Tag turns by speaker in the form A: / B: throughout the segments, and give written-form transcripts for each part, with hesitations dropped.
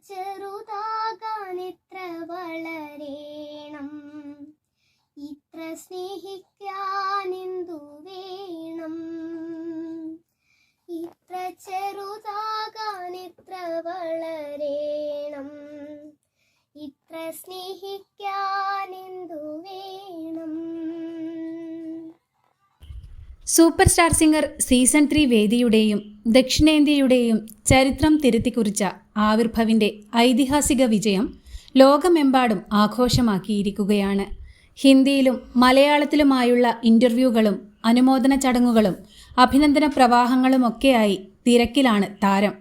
A: ചെറുതാകാൻ എത്ര വളരേണം, ഇത്ര സ്നേഹിക്കാൻ എന്തു വേണം, ഇത്ര ചെറുതാകാൻ എത്ര വളരേണം, ഇത്ര സ്നേഹിക്കാൻ എന്തു വേണം.
B: സൂപ്പർ സ്റ്റാർ സിംഗർ സീസൺ 3 വേദിയുടെയും ദക്ഷിണേന്ത്യയുടെയും ചരിത്രം തിരുത്തിക്കുറിച്ച ആവിർഭവിൻ്റെ ഐതിഹാസിക വിജയം ലോകമെമ്പാടും ആഘോഷമാക്കിയിരിക്കുകയാണ്. ഹിന്ദിയിലും മലയാളത്തിലുമായുള്ള ഇൻ്റർവ്യൂകളും അനുമോദന ചടങ്ങുകളും അഭിനന്ദന പ്രവാഹങ്ങളുമൊക്കെയായി തിരക്കിലാണ് താരം.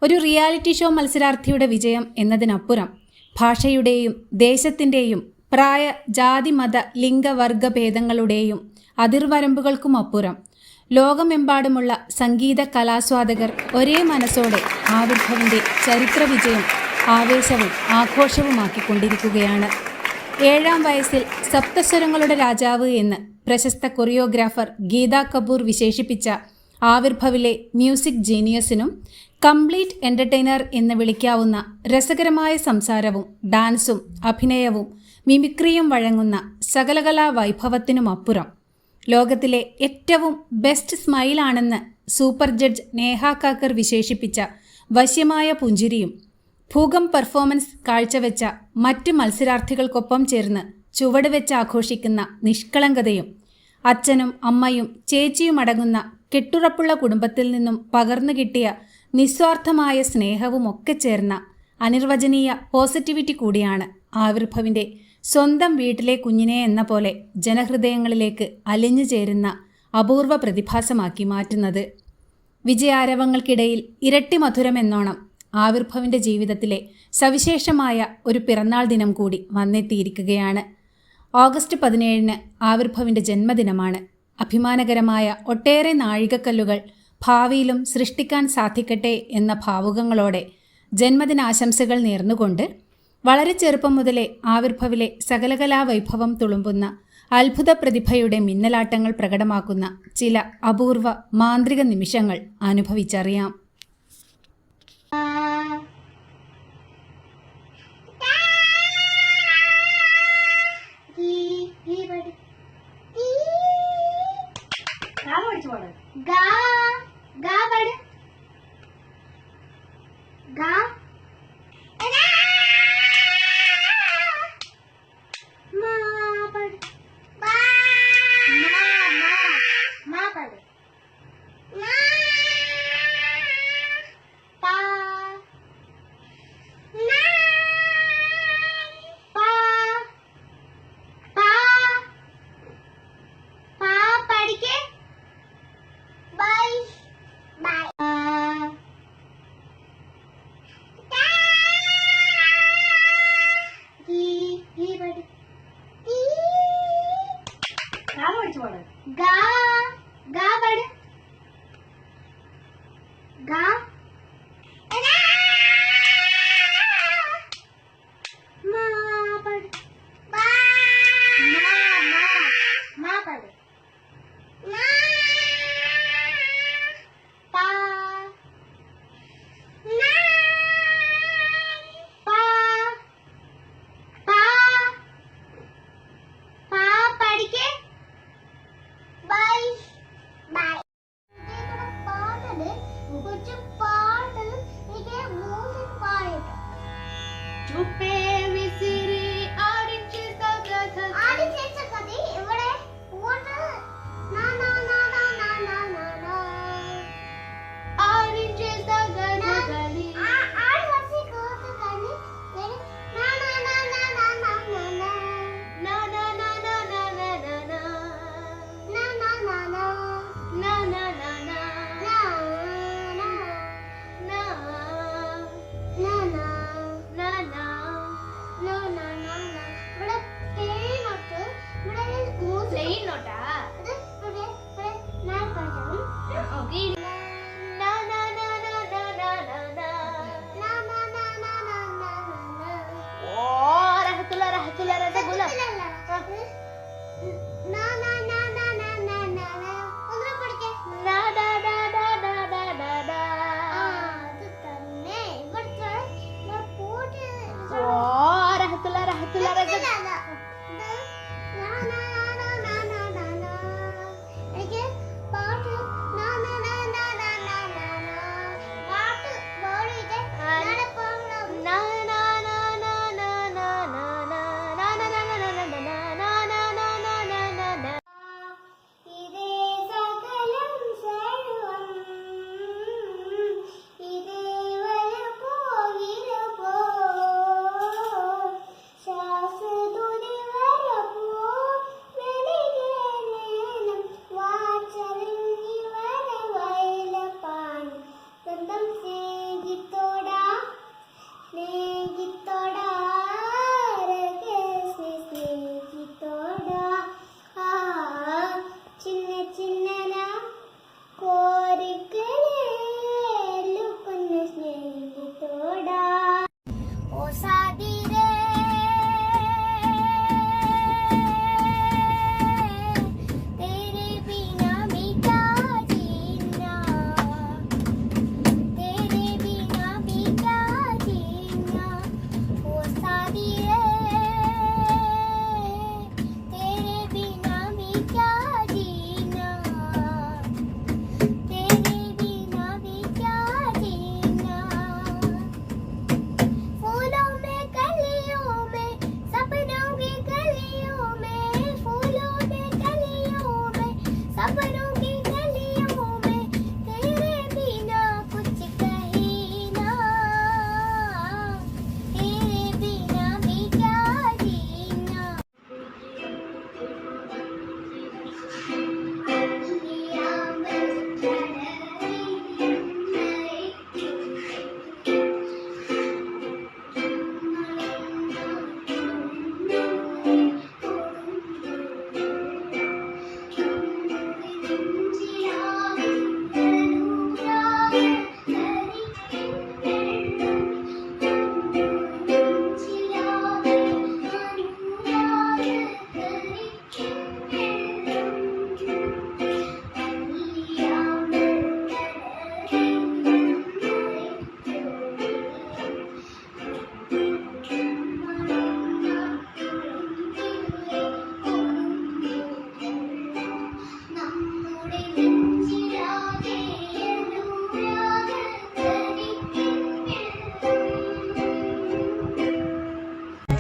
B: ഒരു റിയാലിറ്റി ഷോ മത്സരാർത്ഥിയുടെ വിജയം എന്നതിനപ്പുറം ഭാഷയുടെയും ദേശത്തിൻ്റെയും പ്രായ ജാതി മത ലിംഗവർഗ ഭേദങ്ങളുടെയും അതിർവരമ്പുകൾക്കുമപ്പുറം ലോകമെമ്പാടുമുള്ള സംഗീത കലാസ്വാദകർ ഒരേ മനസ്സോടെ ആവിർഭവിൻ്റെ ചരിത്ര വിജയം ആവേശവും ആഘോഷവുമാക്കിക്കൊണ്ടിരിക്കുകയാണ്. 7-ാം വയസ്സിൽ സപ്തസ്വരങ്ങളുടെ രാജാവ് എന്ന് പ്രശസ്ത കൊറിയോഗ്രാഫർ ഗീതാ കപൂർ വിശേഷിപ്പിച്ച ആവിർഭവിലെ മ്യൂസിക് ജീനിയസിനും കംപ്ലീറ്റ് എൻ്റർടൈനർ എന്ന് വിളിക്കാവുന്ന രസകരമായ സംസാരവും ഡാൻസും അഭിനയവും മിമിക്രിയും വഴങ്ങുന്ന സകലകലാ വൈഭവത്തിനുമപ്പുറം ലോകത്തിലെ ഏറ്റവും ബെസ്റ്റ് സ്മൈലാണെന്ന് സൂപ്പർ ജഡ്ജ് നേഹ കാക്കർ വിശേഷിപ്പിച്ച വശ്യമായ പുഞ്ചിരിയും ഭൂകമ്പ് പെർഫോമൻസ് കാഴ്ചവെച്ച മറ്റ് മത്സരാർത്ഥികൾക്കൊപ്പം ചേർന്ന് ചുവട് വെച്ച് ആഘോഷിക്കുന്ന നിഷ്കളങ്കതയും അച്ഛനും അമ്മയും ചേച്ചിയും അടങ്ങുന്ന കെട്ടുറപ്പുള്ള കുടുംബത്തിൽ നിന്നും പകർന്നു കിട്ടിയ നിസ്വാർത്ഥമായ സ്നേഹവുമൊക്കെ ചേർന്ന അനിർവചനീയ പോസിറ്റിവിറ്റി കൂടിയാണ് ആവിർഭവിൻ്റെ സ്വന്തം വീട്ടിലെ കുഞ്ഞിനെ എന്ന പോലെ ജനഹൃദയങ്ങളിലേക്ക് അലിഞ്ഞു ചേരുന്ന അപൂർവ പ്രതിഭാസമാക്കി മാറ്റുന്നത്. വിജയാരവങ്ങൾക്കിടയിൽ ഇരട്ടി മധുരമെന്നോണം ആവിർഭവിൻ്റെ ജീവിതത്തിലെ സവിശേഷമായ ഒരു പിറന്നാൾ ദിനം കൂടി വന്നെത്തിയിരിക്കുകയാണ്. ഓഗസ്റ്റ് 17-ന് ആവിർഭവിൻ്റെ ജന്മദിനമാണ്. അഭിമാനകരമായ ഒട്ടേറെ നാഴികക്കല്ലുകൾ ഭാവിയിലും സൃഷ്ടിക്കാൻ സാധിക്കട്ടെ എന്ന ഭാവുകങ്ങളോടെ ജന്മദിനാശംസകൾ നേർന്നുകൊണ്ട് വളരെ ചെറുപ്പം മുതലേ ആവിർഭവിലെ സകലകലാ വൈഭവം തുളുമ്പുന്ന അത്ഭുത പ്രതിഭയുടെ മിന്നലാട്ടങ്ങൾ പ്രകടമാക്കുന്ന ചില അപൂർവ മാന്ത്രിക നിമിഷങ്ങൾ അനുഭവിച്ചറിയാം.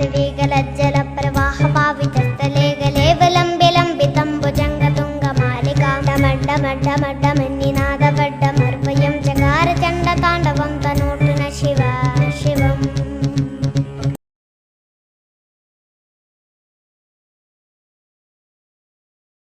A: മാളവികലജ്ജല